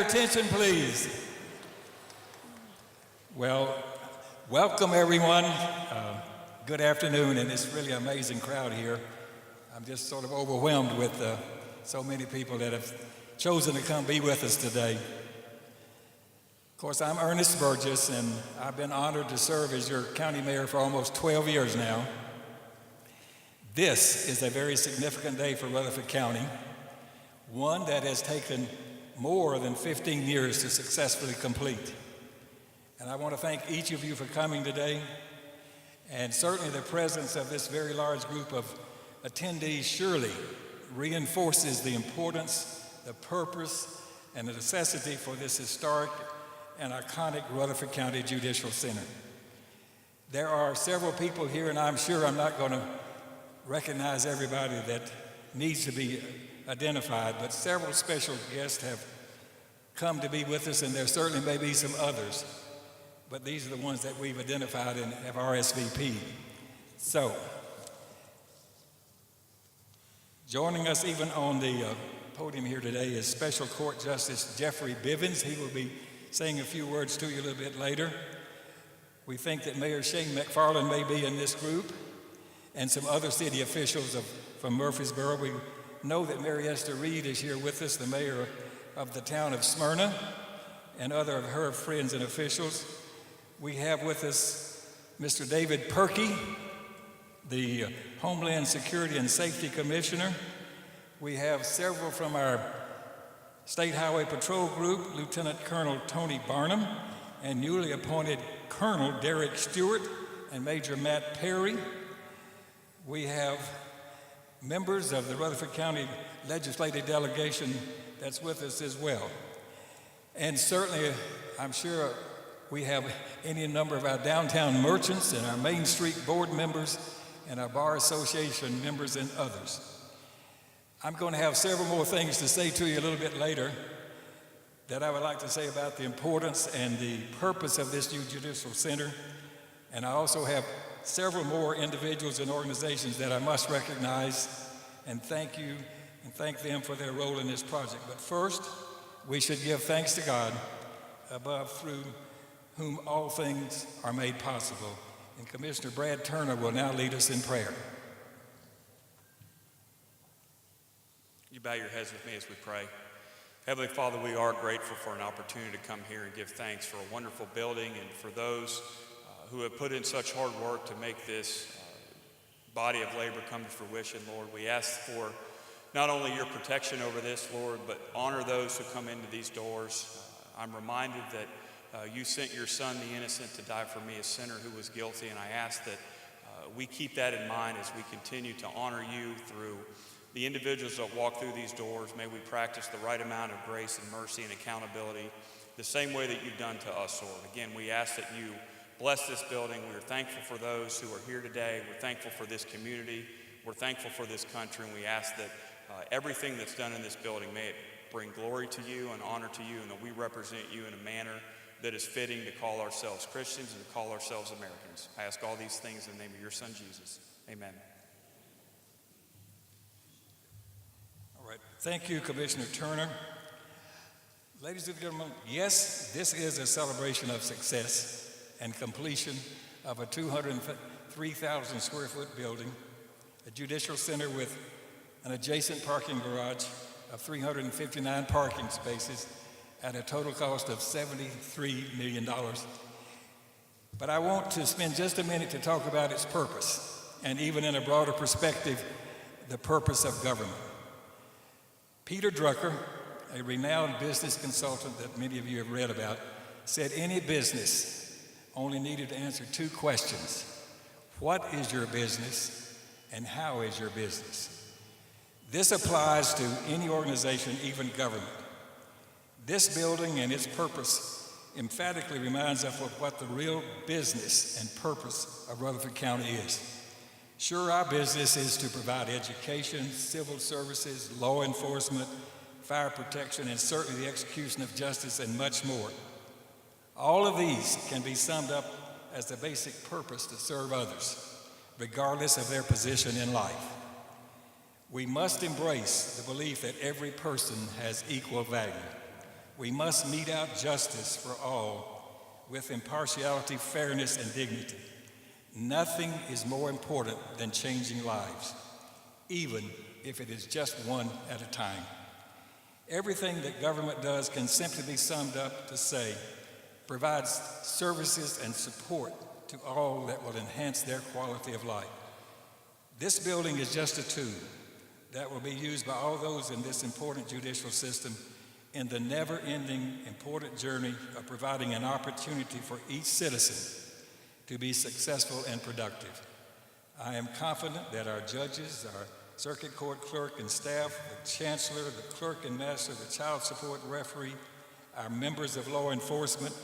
attention, please. Well, welcome everyone. Good afternoon, and it's really an amazing crowd here. I'm just sort of overwhelmed with so many people that have chosen to come be with us today. Of course, I'm Ernest Burgess, and I've been honored to serve as your county mayor for almost 12 years now. This is a very significant day for Rutherford County, one that has taken more than 15 years to successfully complete. And I want to thank each of you for coming today, and certainly the presence of this very large group of attendees surely reinforces the importance, the purpose, and the necessity for this historic and iconic Rutherford County Judicial Center. There are several people here, and I'm sure I'm not going to recognize everybody that needs to be identified, but several special guests have come to be with us, and there certainly may be some others, but these are the ones that we've identified and have RSVP'd. So, joining us even on the podium here today is Special Court Justice Jeffrey Bivens. He will be saying a few words to you a little bit later. We think that Mayor Shane McFarland may be in this group, and some other city officials from Murfreesboro. We know that Mary Esther Reed is here with us, the mayor of the town of Smyrna, and other of her friends and officials. We have with us Mr. David Perkey, the Homeland Security and Safety Commissioner. We have several from our State Highway Patrol Group, Lieutenant Colonel Tony Barnum, and newly appointed Colonel Derek Stewart and Major Matt Perry. We have members of the Rutherford County Legislative Delegation that's with us as well. And certainly, I'm sure we have any number of our downtown merchants and our Main Street board members and our Bar Association members and others. I'm going to have several more things to say to you a little bit later that I would like to say about the importance and the purpose of this new judicial center. And I also have several more individuals and organizations that I must recognize and thank you and thank them for their role in this project. But first, we should give thanks to God above, through whom all things are made possible. And Commissioner Brad Turner will now lead us in prayer. You bow your heads with me as we pray. Heavenly Father, we are grateful for an opportunity to come here and give thanks for a wonderful building and for those who have put in such hard work to make this body of labor come to fruition, Lord. We ask for not only your protection over this, Lord, but honor those who come into these doors. I'm reminded that you sent your son, the innocent, to die for me, a sinner who was guilty, and I ask that we keep that in mind as we continue to honor you through the individuals that walk through these doors. May we practice the right amount of grace and mercy and accountability the same way that you've done to us, Lord. Again, we ask that you bless this building. We are thankful for those who are here today. We're thankful for this community. We're thankful for this country, and we ask that everything that's done in this building, may it bring glory to you and honor to you, and that we represent you in a manner that is fitting to call ourselves Christians and to call ourselves Americans. I ask all these things in the name of your son, Jesus. Amen. All right. Thank you, Commissioner Turner. Ladies and gentlemen, yes, this is a celebration of success and completion of a 203,000 square foot building, a judicial center with an adjacent parking garage of 359 parking spaces at a total cost of $73 million. But I want to spend just a minute to talk about its purpose, and even in a broader perspective, the purpose of government. Peter Drucker, a renowned business consultant that many of you have read about, said any business only needed to answer two questions. What is your business, and how is your business? This applies to any organization, even government. This building and its purpose emphatically reminds us of what the real business and purpose of Rutherford County is. Sure, our business is to provide education, civil services, law enforcement, fire protection, and certainly the execution of justice, and much more. All of these can be summed up as the basic purpose to serve others, regardless of their position in life. We must embrace the belief that every person has equal value. We must mete out justice for all with impartiality, fairness, and dignity. Nothing is more important than changing lives, even if it is just one at a time. Everything that government does can simply be summed up to say, provides services and support to all that will enhance their quality of life. This building is just a tool that will be used by all those in this important judicial system in the never-ending important journey of providing an opportunity for each citizen to be successful and productive. I am confident that our judges, our circuit court clerk and staff, the chancellor, the clerk and master, the child support referee, our members of law enforcement,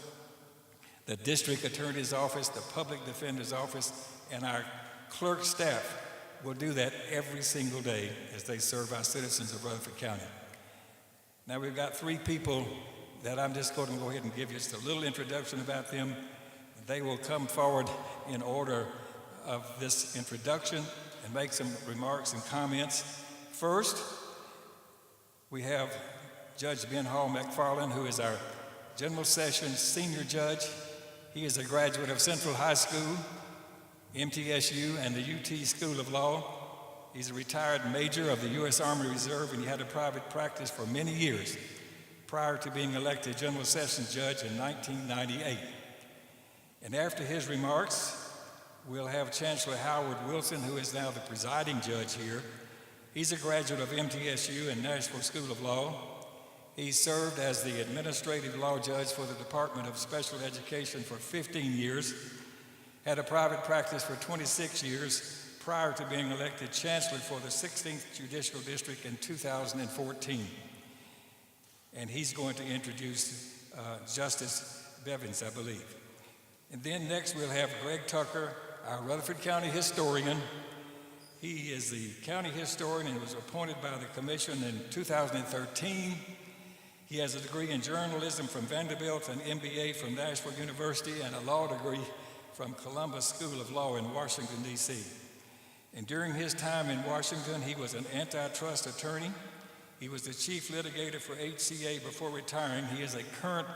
the district attorney's office, the public defender's office, and our clerk staff will do that every single day as they serve our citizens of Rutherford County. Now we've got three people that I'm just going to go ahead and give you just a little introduction about them. They will come forward in order of this introduction and make some remarks and comments. First, we have Judge Ben Hall McFarland, who is our General Sessions Senior Judge. He is a graduate of Central High School, MTSU, and the UT School of Law. He's a retired major of the U.S. Army Reserve, and he had a private practice for many years prior to being elected General Sessions Judge in 1998. And after his remarks, we'll have Chancellor Howard Wilson, who is now the presiding judge here. He's a graduate of MTSU and Nashville School of Law. He served as the administrative law judge for the Department of Special Education for 15 years, had a private practice for 26 years prior to being elected chancellor for the 16th Judicial District in 2014. And he's going to introduce Justice Bevins, I believe. And then next we'll have Greg Tucker, our Rutherford County historian. He is the county historian and was appointed by the commission in 2013. He has a degree in journalism from Vanderbilt, an MBA from Nashville University, and a law degree from Columbus School of Law in Washington, D.C. And during his time in Washington, he was an antitrust attorney. He was the chief litigator for HCA before retiring. He is a current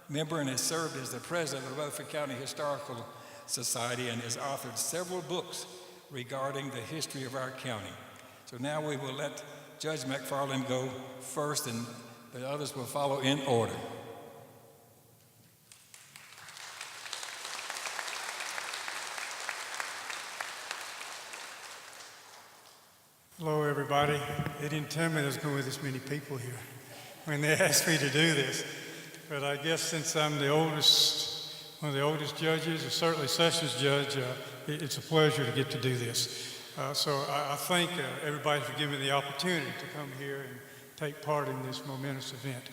member and has served as the president of the Rutherford County Historical Society and has authored several books regarding the history of our county. So now we will let Judge McFarland go first, and the others will follow in order. Hello, everybody. They didn't tell me there was going to be this many people here when they asked me to do this. But I guess since I'm the oldest, one of the oldest judges, or certainly sessions judge, it's a pleasure to get to do this. So I thank everybody for giving me the opportunity to come here and take part in this momentous event.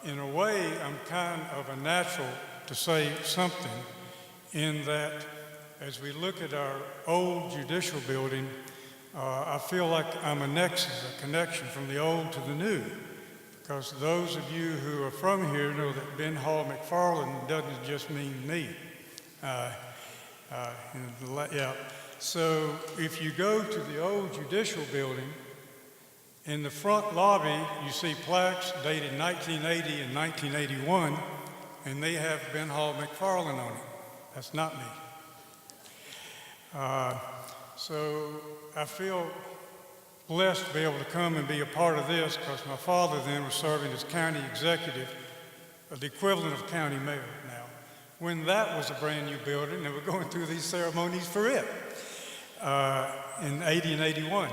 In a way, I'm kind of a natural to say something in that as we look at our old judicial building, I feel like I'm a nexus, a connection from the old to the new, because those of you who are from here know that Ben Hall McFarland doesn't just mean me. Yeah. So if you go to the old judicial building, in the front lobby, you see plaques dated 1980 and 1981, and they have Ben Hall McFarland on it. That's not me. So I feel blessed to be able to come and be a part of this because my father then was serving as county executive, the equivalent of county mayor now, when that was a brand new building and we're going through these ceremonies for it in 80 and 81.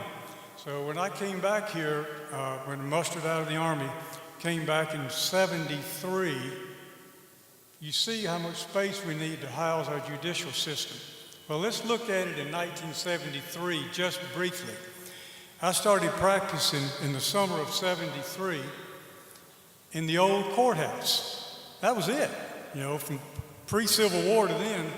So when I came back here, when mustered out of the Army, came back in 73, you see how much space we need to house our judicial system. Well, let's look at it in 1973, just briefly. I started practicing in the summer of 73 in the old courthouse. That was it. You know, from pre-Civil War to then,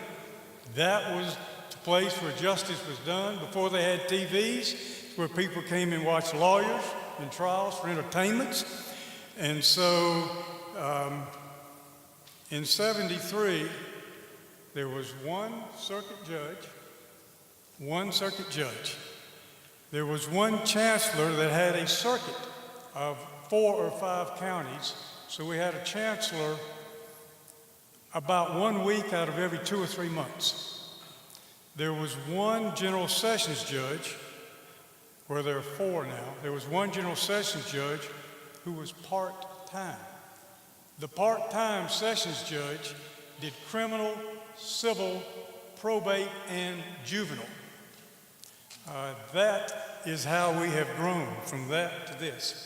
that was the place where justice was done. Before they had TVs, it's where people came and watched lawyers in trials for entertainments. And so in 73, there was one circuit judge. There was one chancellor that had a circuit of 4 or 5 counties. So we had a chancellor about 1 week out of every 2 or 3 months. There was one general sessions judge, where there are 4 now. There was one general sessions judge who was part-time. The part-time sessions judge did criminal, civil, probate, and juvenile. That is how we have grown from that to this.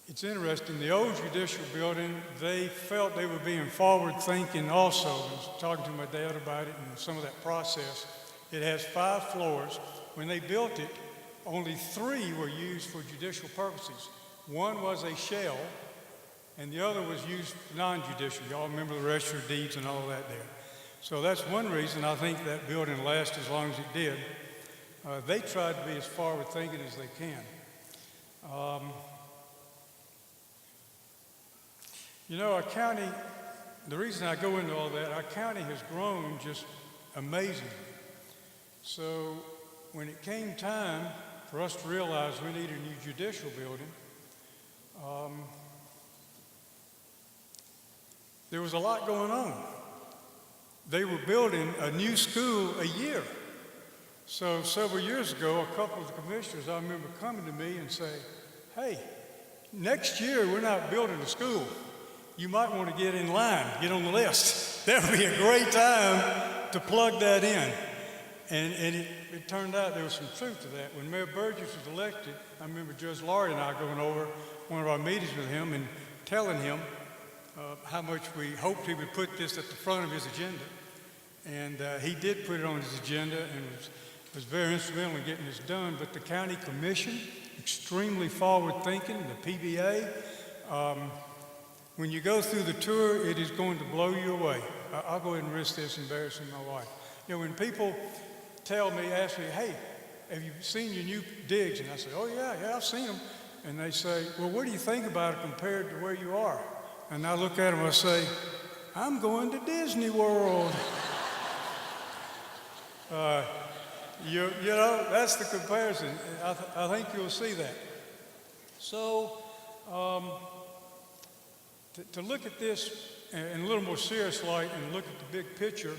It's interesting, the old judicial building, they felt they were being forward-thinking also. I was talking to my dad about it and some of that process. It has 5 floors. When they built it, only 3 were used for judicial purposes. One was a shell, and the other was used non-judicial. Y'all remember the register of deeds and all that there. So that's one reason I think that building lasted as long as it did. They tried to be as forward-thinking as they can. You know, our county, the reason I go into all that, our county has grown just amazingly. So when it came time for us to realize we needed a new judicial building, there was a lot going on. They were building a new school a year. So several years ago, a couple of the commissioners, I remember coming to me and say, hey, next year we're not building a school. You might want to get in line, get on the list. That would be a great time to plug that in. And it turned out there was some truth to that. When Mayor Burgess was elected, I remember Judge Laurie and I going over one of our meetings with him and telling him how much we hoped he would put this at the front of his agenda. And he did put it on his agenda and was very instrumental in getting this done. But the county commission, extremely forward-thinking, the PBA, when you go through the tour, it is going to blow you away. I'll go ahead and risk this embarrassing my wife. You know, when people ask me, hey, have you seen your new digs? And I say, oh yeah, I've seen them. And they say, well, what do you think about it compared to where you are? And I look at them and I say, I'm going to Disney World. You know, that's the comparison. I think you'll see that. So, to look at this in a little more serious light and look at the big picture,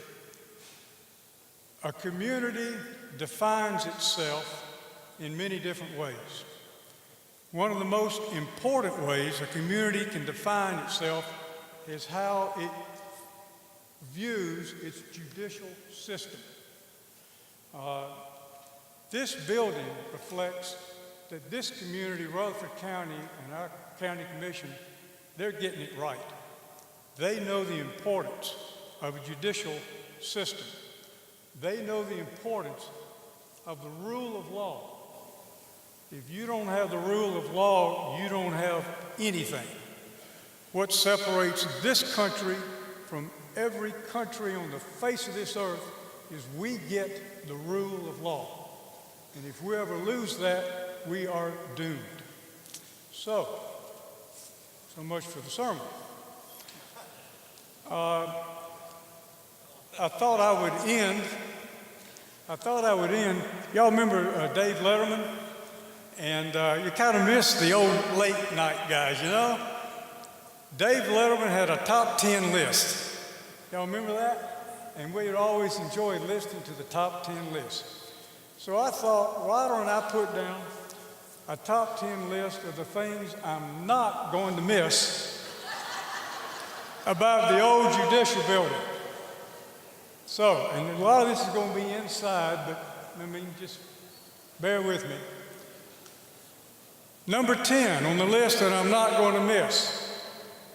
a community defines itself in many different ways. One of the most important ways a community can define itself is how it views its judicial system. This building reflects that this community, Rutherford County, and our county commission, they're getting it right. They know the importance of a judicial system. They know the importance of the rule of law. If you don't have the rule of law, you don't have anything. What separates this country from every country on the face of this earth is we get the rule of law. And if we ever lose that, we are doomed. So much for the sermon. I thought I would end. Y'all remember Dave Letterman? And you kind of miss the old late night guys, you know? Dave Letterman had a top 10 list. Y'all remember that? And we'd always enjoy listening to the top 10 list. So I thought, why don't I put down a top 10 list of the things I'm not going to miss about the old judicial building. So, and a lot of this is going to be inside, but I mean, just bear with me. Number 10 on the list that I'm not going to miss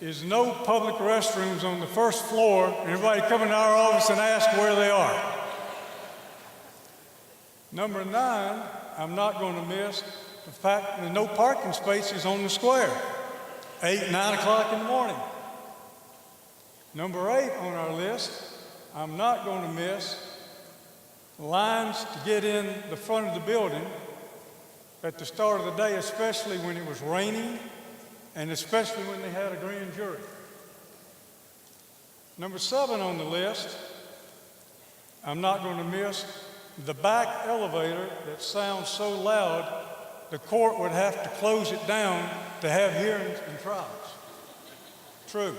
is no public restrooms on the first floor, and everybody come into our office and ask where they are. Number 9, I'm not going to miss the fact that no parking spaces on the square, 8, 9 o'clock in the morning. Number 8 on our list, I'm not going to miss lines to get in the front of the building at the start of the day, especially when it was raining and especially when they had a grand jury. Number 7 on the list, I'm not going to miss the back elevator that sounds so loud the court would have to close it down to have hearings and trials. True.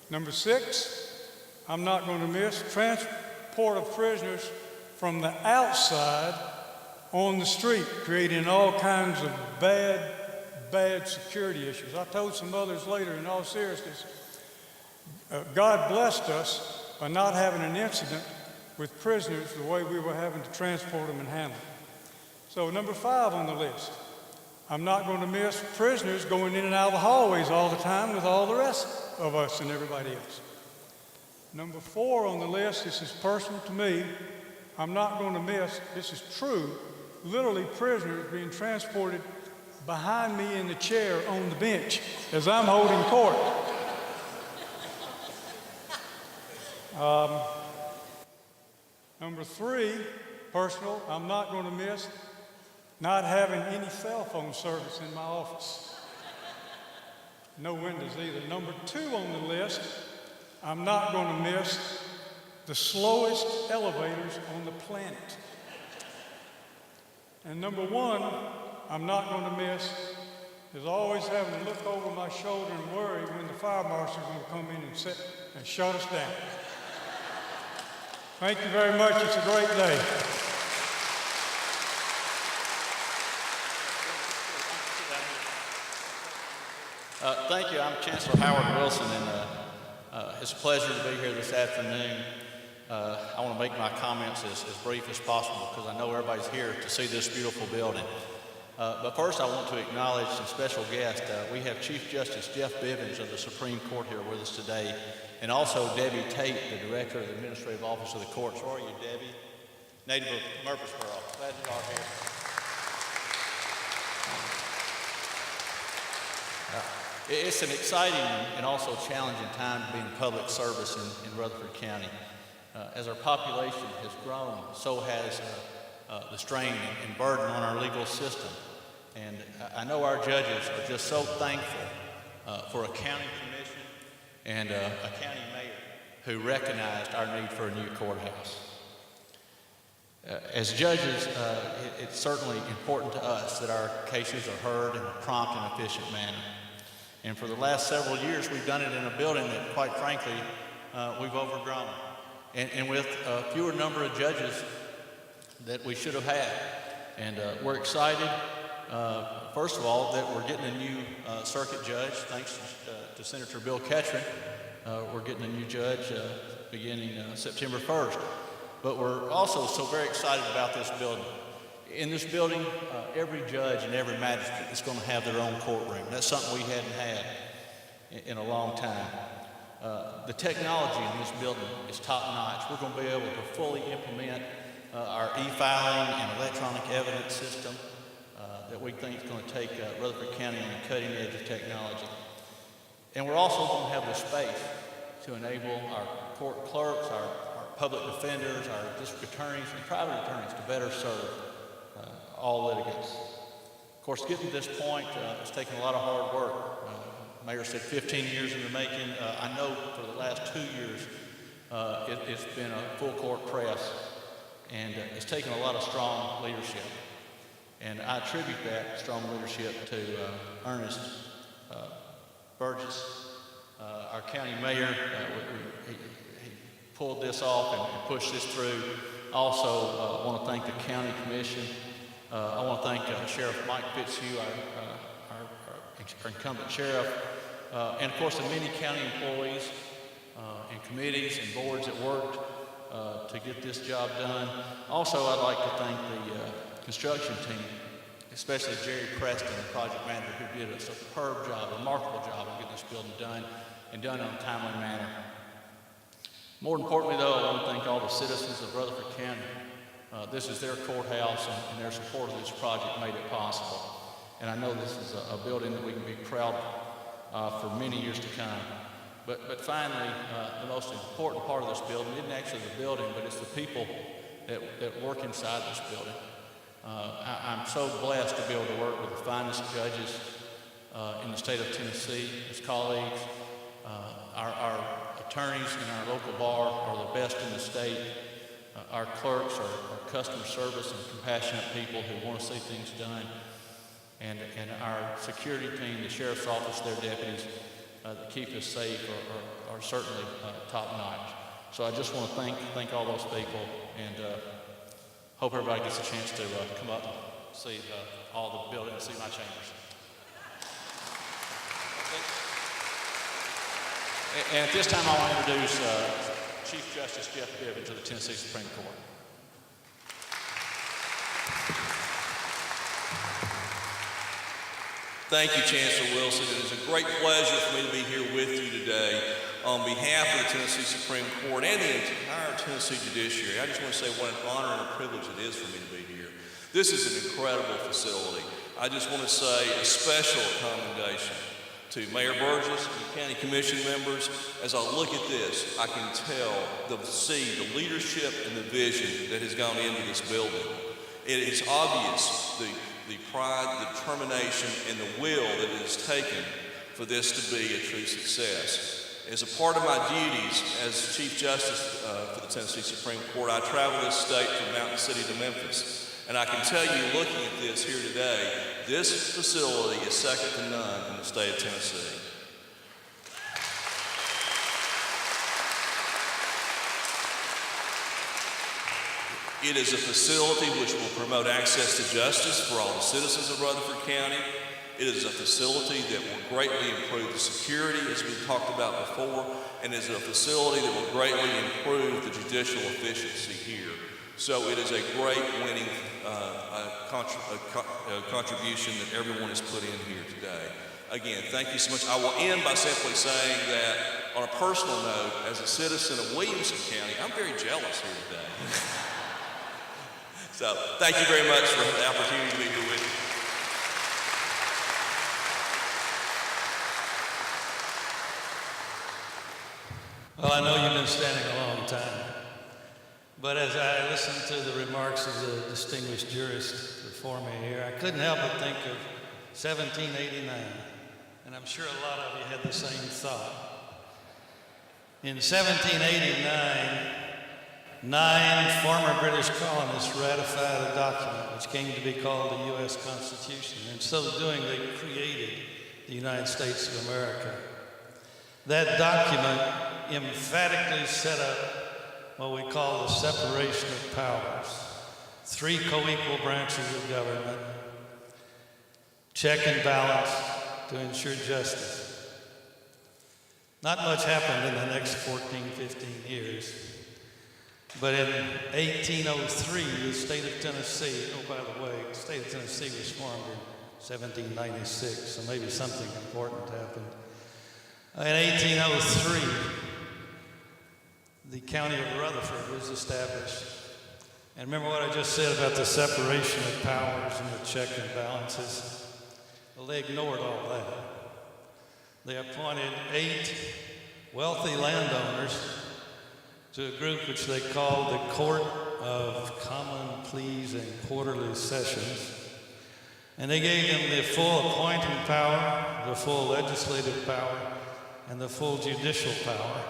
Number 6, I'm not going to miss transport of prisoners from the outside on the street, creating all kinds of bad security issues. I told some others later, in all seriousness, God blessed us by not having an incident with prisoners the way we were having to transport them and handle them. So number 5 on the list, I'm not going to miss prisoners going in and out of the hallways all the time with all the rest of us and everybody else. Number 4 on the list, this is personal to me, I'm not going to miss, this is true, literally prisoners being transported behind me in the chair on the bench as I'm holding court. Number 3, personal, I'm not going to miss not having any cell phone service in my office. No windows either. Number 2 on the list, I'm not going to miss the slowest elevators on the planet. And number 1, I'm not going to miss is always having to look over my shoulder and worry when the fire marshal is going to come in and sit and shut us down. Thank you very much. It's a great day. Thank you. I'm Chancellor Howard Wilson, and it's a pleasure to be here this afternoon. I want to make my comments as brief as possible because I know everybody's here to see this beautiful building. But first, I want to acknowledge some special guests. We have Chief Justice Jeff Bivens of the Supreme Court here with us today, and also Debbie Tate, the Director of the Administrative Office of the Courts. How are you, Debbie? Native of Murfreesboro. Glad you are here. It's an exciting and also challenging time to be in public service in Rutherford County. As our population has grown, so has the strain and burden on our legal system. And I know our judges are just so thankful for a county commission and a county mayor who recognized our need for a new courthouse. As judges, it's certainly important to us that our cases are heard in a prompt and efficient manner. And for the last several years, we've done it in a building that, quite frankly, we've overgrown. And with a fewer number of judges that we should have had. And we're excited, first of all, that we're getting a new circuit judge, thanks to Senator Bill Ketchrin. We're getting a new judge beginning September 1st. But we're also so very excited about this building. In this building, every judge and every magistrate is going to have their own courtroom. That's something we hadn't had in a long time. The technology in this building is top-notch. We're going to be able to fully implement our e-filing and electronic evidence system that we think is going to take Rutherford County on the cutting edge of technology. And we're also going to have the space to enable our court clerks, our public defenders, our district attorneys, and private attorneys to better serve all litigants. Of course, getting to this point, it's taken a lot of hard work. Mayor said 15 years in the making. I know for the last 2 years, it's been a full court press, and it's taken a lot of strong leadership. And I attribute that strong leadership to Ernest Burgess, our county mayor. He pulled this off and pushed this through. Also, I want to thank the county commission. I want to thank Sheriff Mike Fitzhugh, our incumbent sheriff, and of course the many county employees and committees and boards that worked to get this job done. Also, I'd like to thank the construction team, especially Jerry Preston, the project manager, who did a superb job, a remarkable job of getting this building done and done in a timely manner. More importantly, though, I want to thank all the citizens of Rutherford County. This is their courthouse, and their support of this project made it possible. And I know this is a building that we can be proud of for many years to come. But finally, the most important part of this building isn't actually the building, but it's the people that work inside this building. I'm so blessed to be able to work with the finest judges in the state of Tennessee, as colleagues. Our attorneys in our local bar are the best in the state. Our clerks are customer service and compassionate people who want to see things done. and our security team, the sheriff's office, their deputies that keep us safe are certainly top notch. So I just want to thank all those people, and hope everybody gets a chance to come up and see all the buildings, see my chambers. And at this time, I want to introduce Chief Justice Jeff Bivens of the Tennessee Supreme Court. Thank you, Chancellor Wilson. It is a great pleasure for me to be here with you today on behalf of the Tennessee Supreme Court and the entire Tennessee Judiciary. I just want to say what an honor and a privilege it is for me to be here. This is an incredible facility. I just want to say a special commendation to Mayor Burgess and county commission members. As I look at this, I can see the leadership and the vision that has gone into this building. It is obvious the pride, the determination, and the will that it has taken for this to be a true success. As a part of my duties as Chief Justice for the Tennessee Supreme Court, I travel this state from Mountain City to Memphis. And I can tell you, looking at this here today, this facility is second to none in the state of Tennessee. It is a facility which will promote access to justice for all the citizens of Rutherford County. It is a facility that will greatly improve the security, as we've talked about before, and is a facility that will greatly improve the judicial efficiency here. So it is a great winning contribution that everyone has put in here today. Again, thank you so much. I will end by simply saying that on a personal note, as a citizen of Williamson County, I'm very jealous here today. So thank you very much for the opportunity to be here with you. Well, I know you've been standing a long time, but as I listened to the remarks of the distinguished jurist before me here, I couldn't help but think of 1789, and I'm sure a lot of you had the same thought. In 1789, 9 former British colonists ratified a document which came to be called the U.S. Constitution. In so doing, they created the United States of America. That document emphatically set up what we call the separation of powers. 3 co-equal branches of government, check and balance to ensure justice. Not much happened in the next 14, 15 years. But in 1803, the state of Tennessee, oh, by the way, the state of Tennessee was formed in 1796, so maybe something important happened. In 1803, the county of Rutherford was established. And remember what I just said about the separation of powers and the check and balances? Well, they ignored all that. They appointed 8 wealthy landowners to a group which they called the Court of Common Pleas and Quarterly Sessions. And they gave them the full appointing power, the full legislative power, and the full judicial power.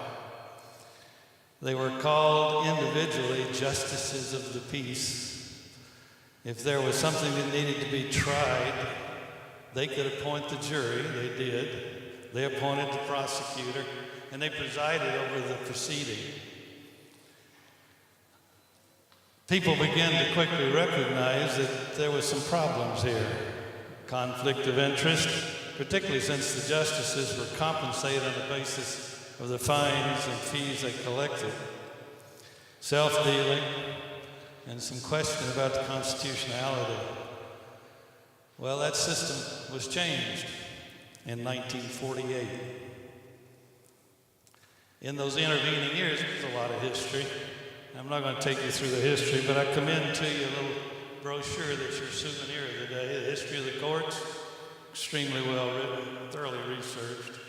They were called individually justices of the peace. If there was something that needed to be tried, they could appoint the jury. They did. They appointed the prosecutor, and they presided over the proceeding. People began to quickly recognize that there was some problems here. Conflict of interest, particularly since the justices were compensated on the basis of the fines and fees they collected. Self-dealing, and some question about the constitutionality. Well, that system was changed in 1948. In those intervening years, there's a lot of history. I'm not going to take you through the history, but I commend to you a little brochure that's your souvenir of the day, the history of the courts. Extremely well written, thoroughly researched.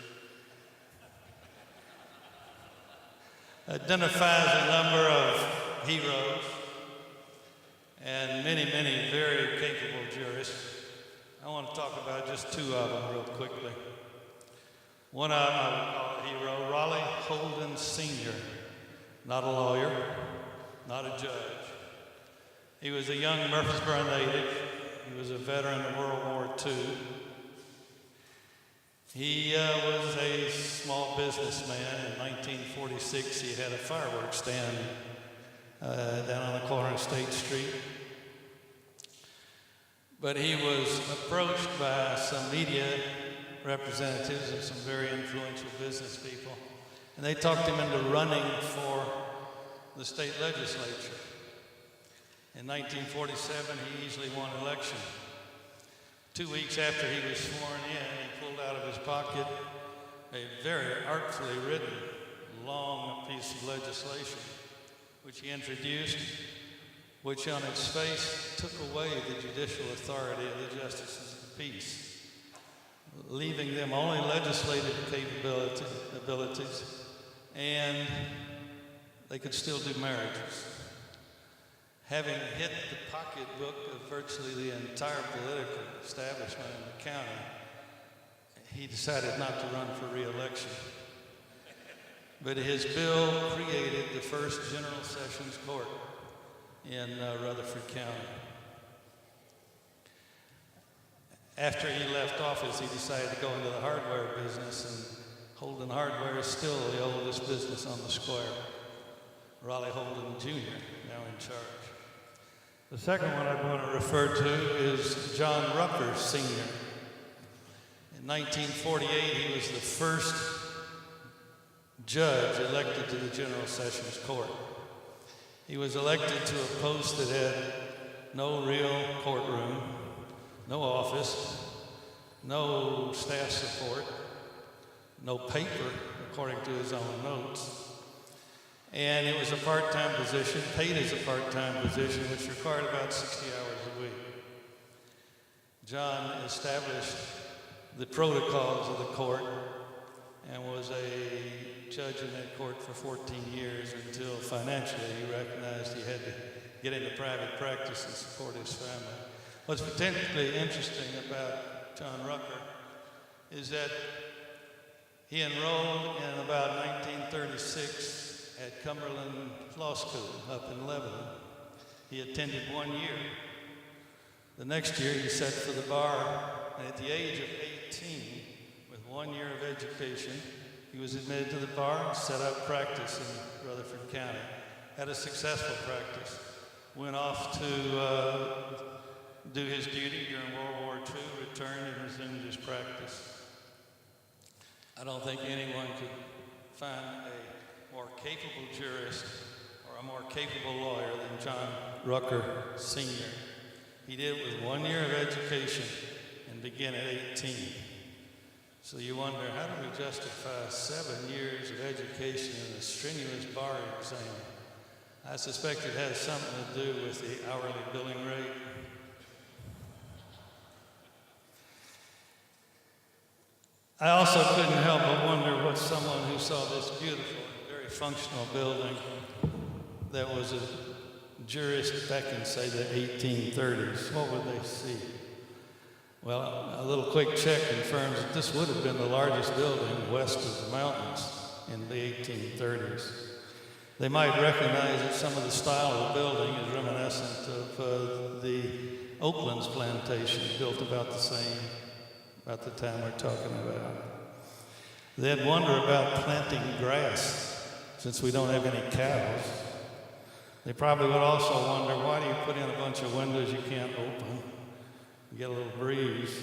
Identifies a number of heroes and many, many very capable jurists. I want to talk about just 2 of them real quickly. One of them I would call a hero, Raleigh Holden Sr., not a lawyer, not a judge. He was a young Murfreesboro native, He was a veteran of World War II. He was a small businessman. In 1946, he had a fireworks stand down on the corner of State Street. But he was approached by some media representatives and some very influential business people, and they talked him into running for the state legislature. In 1947, he easily won election. 2 weeks after he was sworn in, he pulled out of his pocket a very artfully written, long piece of legislation, which he introduced, which on its face took away the judicial authority of the justices of the peace, leaving them only legislative abilities, and they could still do marriages. Having hit the pocketbook of virtually the entire political establishment in the county, he decided not to run for re-election. But his bill created the first General Sessions Court in Rutherford County. After he left office, he decided to go into the hardware business, and Holden Hardware is still the oldest business on the square. Raleigh Holden Jr., now in charge. The second one I want to refer to is John Rucker Sr. In 1948, he was the first judge elected to the General Sessions Court. He was elected to a post that had no real courtroom, no office, no staff support, no paper, according to his own notes. And it was a part-time position, paid as a part-time position, which required about 60 hours a week. John established the protocols of the court and was a judge in that court for 14 years until financially he recognized he had to get into private practice and support his family. What's particularly interesting about John Rucker is that he enrolled in about 1936 at Cumberland Law School up in Lebanon. He attended 1 year. The next year he sat for the bar, and at the age of 18, with 1 year of education, he was admitted to the bar and set up practice in Rutherford County. Had a successful practice. Went off to do his duty during World War II, returned and resumed his practice. I don't think anyone could find a more capable jurist or a more capable lawyer than John Rucker Sr. He did it with 1 year of education and began at 18. So you wonder, how do we justify 7 years of education and a strenuous bar exam? I suspect it has something to do with the hourly billing rate. I also couldn't help but wonder what someone who saw this beautiful, very functional building that was a jurist back in, say, the 1830s, what would they see? Well, a little quick check confirms that this would have been the largest building west of the mountains in the 1830s. They might recognize that some of the style of the building is reminiscent of the Oakland's plantation, built about the same, about the time we're talking about. They'd wonder about planting grass, since we don't have any cows. They probably would also wonder, why do you put in a bunch of windows you can't open? Get a little breeze.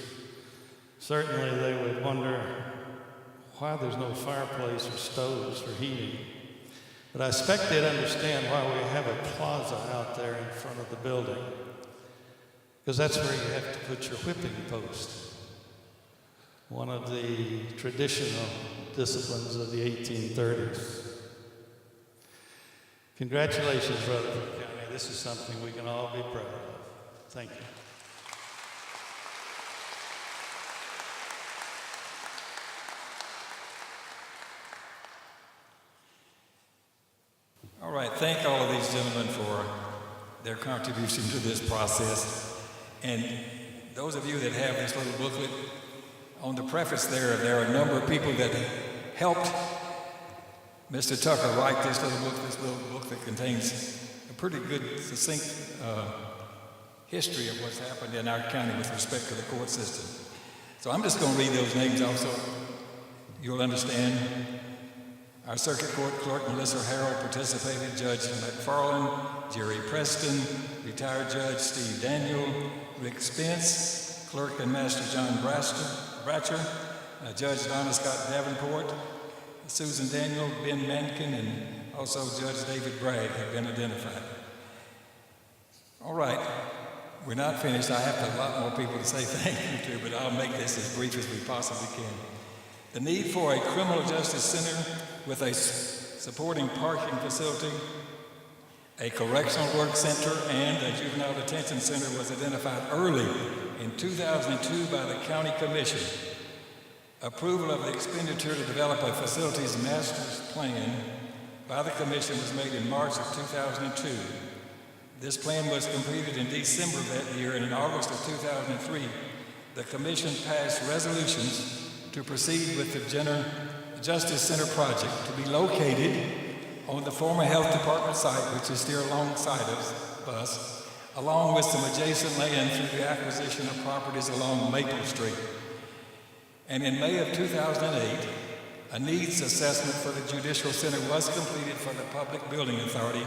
Certainly they would wonder why there's no fireplace or stoves for heating. But I expect they'd understand why we have a plaza out there in front of the building, because that's where you have to put your whipping post, one of the traditional disciplines of the 1830s. Congratulations, Rutherford County. This is something we can all be proud of. Thank you. All right, thank all of these gentlemen for their contribution to this process. And those of you that have this little booklet, on the preface there are a number of people that helped Mr. Tucker write this little book that contains a pretty good, succinct history of what's happened in our county with respect to the court system. So I'm just going to read those names off so you'll understand. Our circuit court clerk, Melissa Harrell, participated. Judge McFarland, Jerry Preston, retired Judge Steve Daniel, Rick Spence, clerk and master John Bratcher, Judge Donna Scott Davenport, Susan Daniel, Ben Mankin, and also Judge David Bragg have been identified. All right, we're not finished. I have a lot more people to say thank you to, but I'll make this as brief as we possibly can. The need for a criminal justice center with a supporting parking facility, a correctional work center, and a juvenile detention center was identified early in 2002 by the County Commission. Approval of the expenditure to develop a facilities master plan by the Commission was made in March of 2002. This plan was completed in December of that year, and in August of 2003, the Commission passed resolutions to proceed with the Justice Center project to be located on the former Health Department site, which is still alongside of us, along with some adjacent land through the acquisition of properties along Maple Street. And in May of 2008, a needs assessment for the Judicial Center was completed for the Public Building Authority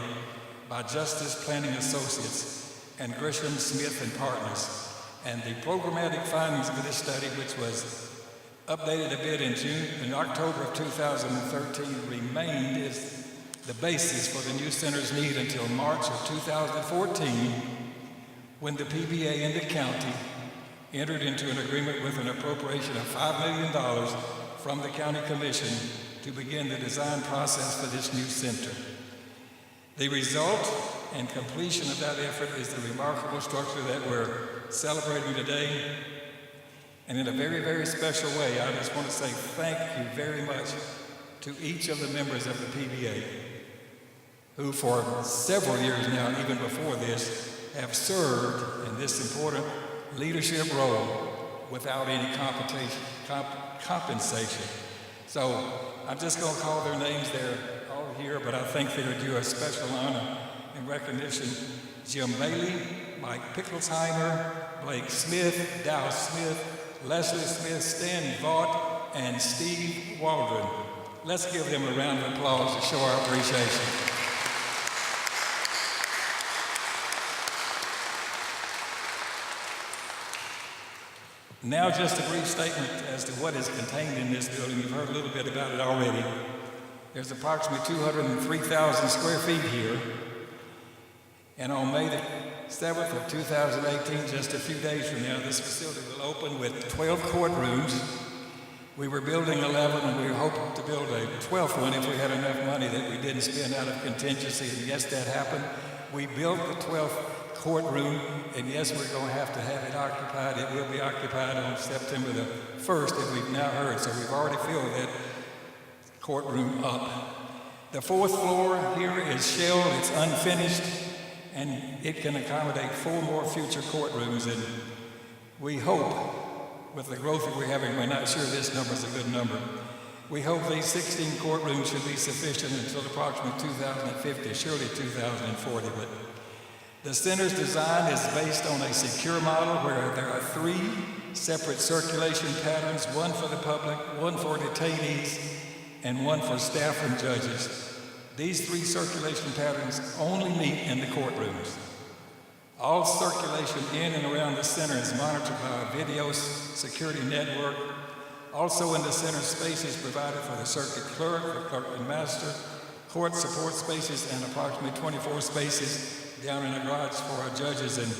by Justice Planning Associates and Grisham Smith and Partners. And the programmatic findings of this study, which was updated a bit in October of 2013, remained as the basis for the new center's need until March of 2014, when the PBA and the county entered into an agreement with an appropriation of $5 million from the County Commission to begin the design process for this new center. The result and completion of that effort is the remarkable structure that we're celebrating today. And in a very, very special way, I just want to say thank you very much to each of the members of the PBA who for several years now, even before this, have served in this important leadership role without any compensation. So I'm just going to call their names. They're all here, but I think they're due a special honor and recognition. Jim Bailey, Mike Picklesheimer, Blake Smith, Dow Smith, Leslie Smith, Stan Vaught, and Steve Waldron. Let's give them a round of applause to show our appreciation. Now just a brief statement as to what is contained in this building. You've heard a little bit about it already. There's approximately 203,000 square feet here. And on May the 7th of 2018, just a few days from now, this facility will open with 12 courtrooms. We were building 11, and we were hoping to build a 12th one if we had enough money that we didn't spend out of contingency. And yes, that happened. We built the 12th courtroom, and yes, we're going to have it occupied. It will be occupied on September the 1st, as we've now heard. So we've already filled that courtroom up. The fourth floor here is shelled. It's unfinished, and it can accommodate 4 more future courtrooms. And we hope, with the growth that we're having, we're not sure this number is a good number. We hope these 16 courtrooms should be sufficient until approximately 2050, surely 2040. But the center's design is based on a secure model where there are 3 separate circulation patterns, one for the public, one for detainees, and one for staff and judges. These 3 circulation patterns only meet in the courtrooms. All circulation in and around the center is monitored by a video security network. Also in the center, spaces provided for the circuit clerk, the clerk and master, court support spaces, and approximately 24 spaces down in the garage for our judges and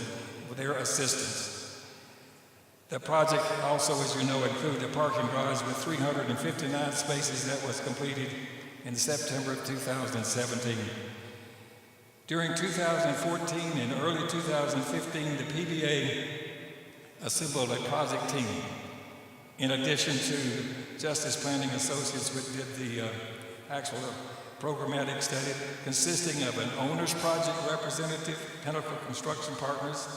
their assistants. The project also, as you know, included a parking garage with 359 spaces that was completed in September of 2017. During 2014 and early 2015, the PBA assembled a project team. In addition to Justice Planning Associates, which did the actual programmatic study, consisting of an owner's project representative, Pinnacle Construction Partners,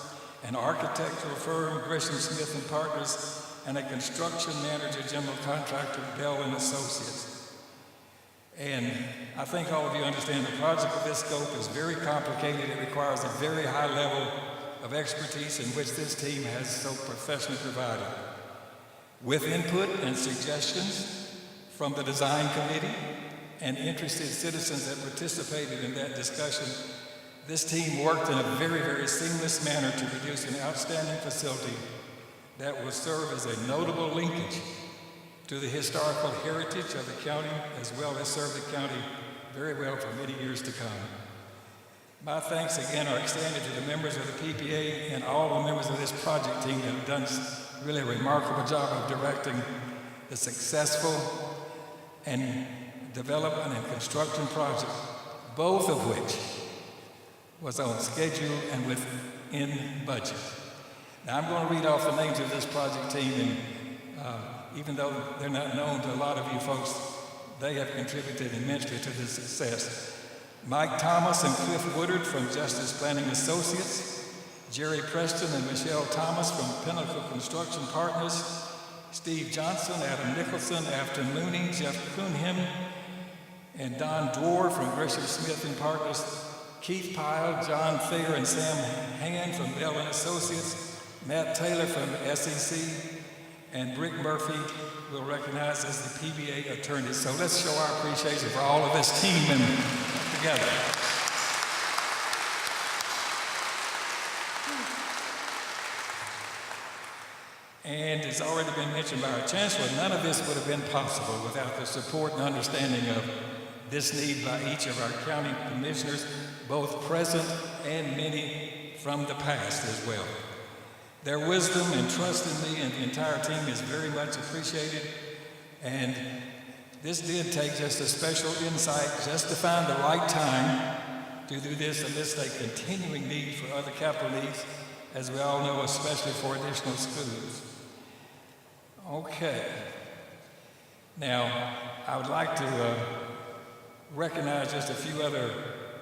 an architectural firm, Grisham Smith and Partners, and a construction manager, general contractor, Bell and Associates. And I think all of you understand the project of this scope is very complicated. It requires a very high level of expertise in which this team has so professionally provided. With input and suggestions from the design committee and interested citizens that participated in that discussion, this team worked in a very, very seamless manner to produce an outstanding facility that will serve as a notable linkage to the historical heritage of the county, as well as serve the county very well for many years to come. My thanks again are extended to the members of the PPA and all the members of this project team that have done really a remarkable job of directing the successful and development and construction project, both of which was on schedule and within budget. Now I'm going to read off the names of this project team, and even though they're not known to a lot of you folks, they have contributed immensely to this success. Mike Thomas and Cliff Woodard from Justice Planning Associates, Jerry Preston and Michelle Thomas from Pinnacle Construction Partners, Steve Johnson, Adam Nicholson, Afton Mooney, Jeff Kuhnhem, and Don Dwar from Gresham Smith and Partners, Keith Pyle, John Thayer, and Sam Hand from Bell and Associates, Matt Taylor from SEC, and Brick Murphy will recognize as the PBA attorney. So let's show our appreciation for all of this team and together. And it's already been mentioned by our chancellor, none of this would have been possible without the support and understanding of this need by each of our county commissioners, both present and many from the past as well. Their wisdom and trust in me and the entire team is very much appreciated. And this did take just a special insight just to find the right time to do this amidst a continuing need for other capital needs, as we all know, especially for additional schools. Okay. Now, I would like to recognize just a few other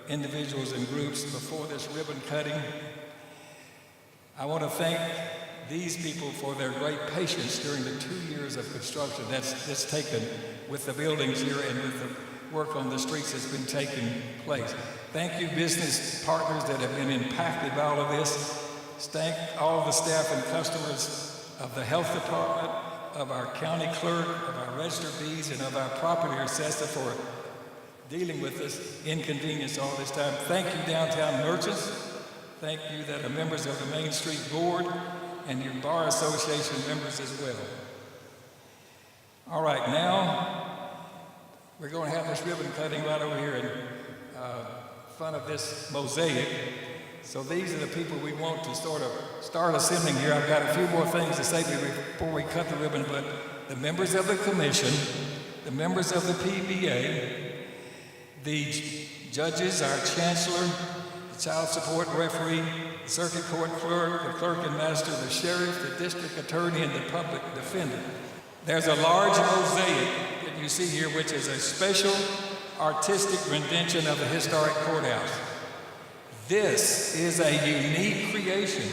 individuals and groups before this ribbon cutting. I want to thank these people for their great patience during the 2 years of construction that's taken with the buildings here and with the work on the streets that's been taking place. Thank you, business partners that have been impacted by all of this. Thank all the staff and customers of the health department, of our county clerk, of our register bees, and of our property assessor for dealing with this inconvenience all this time. Thank you, downtown merchants. Thank you that are members of the Main Street Board and your Bar Association members as well. All right, now we're going to have this ribbon cutting right over here in front of this mosaic. So these are the people we want to sort of start assembling here. I've got a few more things to say before we cut the ribbon, but the members of the commission, the members of the PBA, the judges, our chancellor, child support referee, the circuit court clerk, the clerk and master, the sheriff, the district attorney, and the public defender. There's a large mosaic that you see here, which is a special artistic rendition of the historic courthouse. This is a unique creation.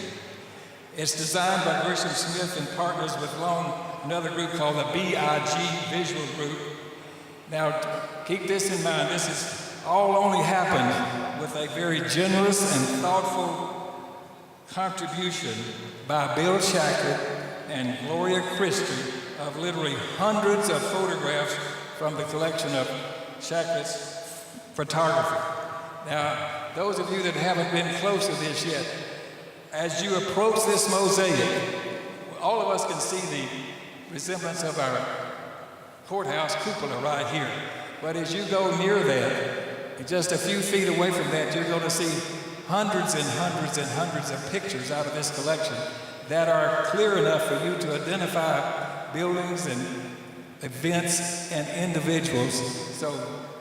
It's designed by Gresham Smith and Partners with another group called the BIG Visual Group. Now, keep this in mind. This is all only happened with a very generous and thoughtful contribution by Bill Shackett and Gloria Christie of literally hundreds of photographs from the collection of Shackett's photography. Now, those of you that haven't been close to this yet, as you approach this mosaic, all of us can see the resemblance of our courthouse cupola right here. But as you go near that, just a few feet away from that, you're going to see hundreds and hundreds and hundreds of pictures out of this collection that are clear enough for you to identify buildings and events and individuals. So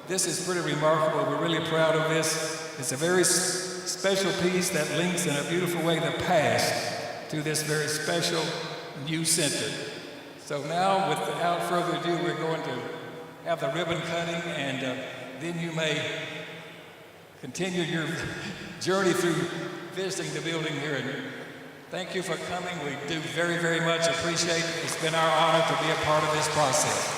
this is pretty remarkable. We're really proud of this. It's a very special piece that links in a beautiful way the past to this very special new center. So now, without further ado, we're going to have the ribbon cutting, and then you may continue your journey through visiting the building here. And thank you for coming. We do very, very much appreciate it. It's been our honor to be a part of this process.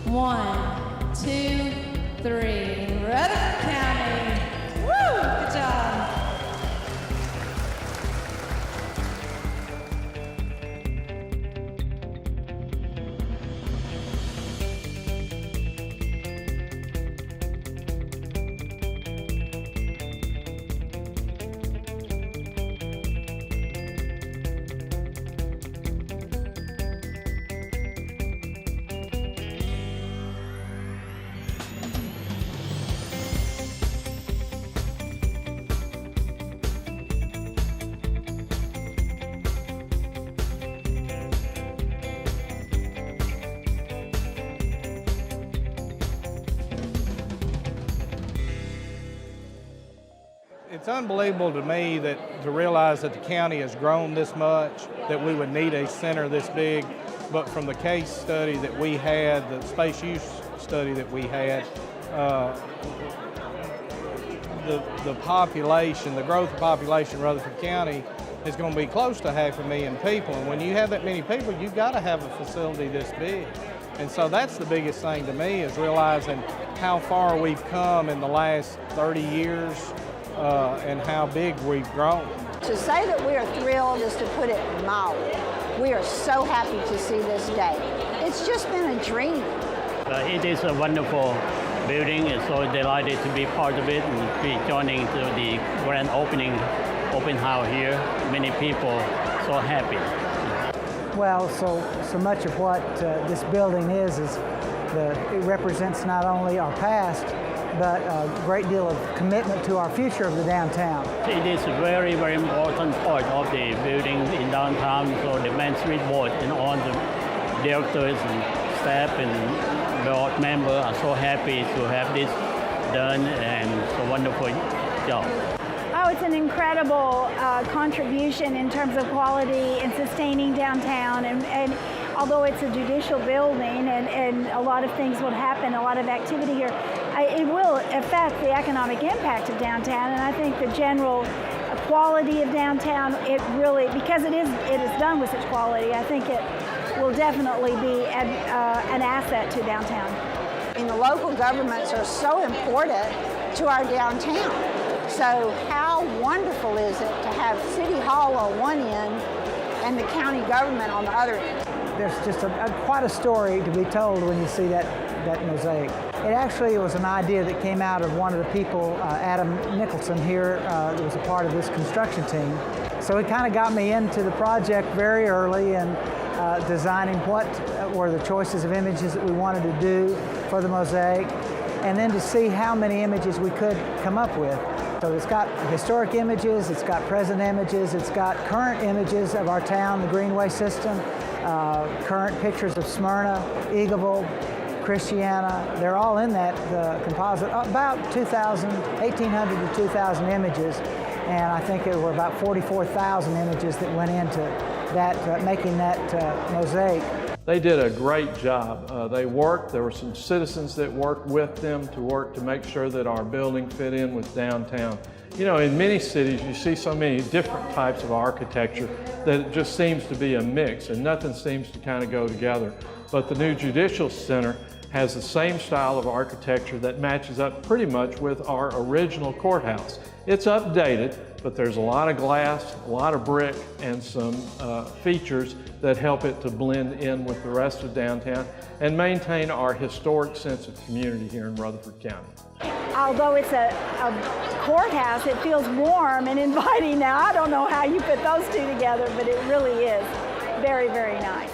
1, 2, 3. Rutherford County. Woo! Good job. It's unbelievable to me to realize that the county has grown this much, that we would need a center this big. But from the case study that we had, the space use study that we had, the population, the growth of population in Rutherford County is going to be close to 500,000 people. And when you have that many people, you've got to have a facility this big. And so that's the biggest thing to me, is realizing how far we've come in the last 30 years and how big we've grown. To say that we are thrilled is to put it mildly. We are so happy to see this day. It's just been a dream. It is a wonderful building, and so delighted to be part of it and be joining to the grand open house here. Many people so happy. Well, so much of what this building is it represents not only our past, but a great deal of commitment to our future of the downtown. It is a very, very important part of the building in downtown, so the Main Street Board and all the directors and staff and board members are so happy to have this done, and it's a wonderful job. Oh, it's an incredible contribution in terms of quality and sustaining downtown, and although it's a judicial building and a lot of things will happen, a lot of activity here, it will affect the economic impact of downtown, and I think the general quality of downtown, it really, because it is done with such quality, I think it will definitely be an asset to downtown. I mean, the local governments are so important to our downtown. So how wonderful is it to have City Hall on one end and the county government on the other end? There's just quite a story to be told when you see that mosaic. It actually was an idea that came out of one of the people, Adam Nicholson here, that was a part of this construction team. So it kind of got me into the project very early and designing what were the choices of images that we wanted to do for the mosaic, and then to see how many images we could come up with. So it's got historic images, it's got present images, it's got current images of our town, the Greenway system, current pictures of Smyrna, Eagleville, Christiana. They're all in that composite, about 1,800 to 2,000 images, and I think there were about 44,000 images that went into that, making that mosaic. They did a great job. They worked. There were some citizens that worked with them to make sure that our building fit in with downtown. You know, in many cities, you see so many different types of architecture that it just seems to be a mix, and nothing seems to kind of go together. But the new Judicial Center has the same style of architecture that matches up pretty much with our original courthouse. It's updated, but there's a lot of glass, a lot of brick, and some features that help it to blend in with the rest of downtown and maintain our historic sense of community here in Rutherford County. Although it's a courthouse, it feels warm and inviting now. I don't know how you put those two together, but it really is very, very nice.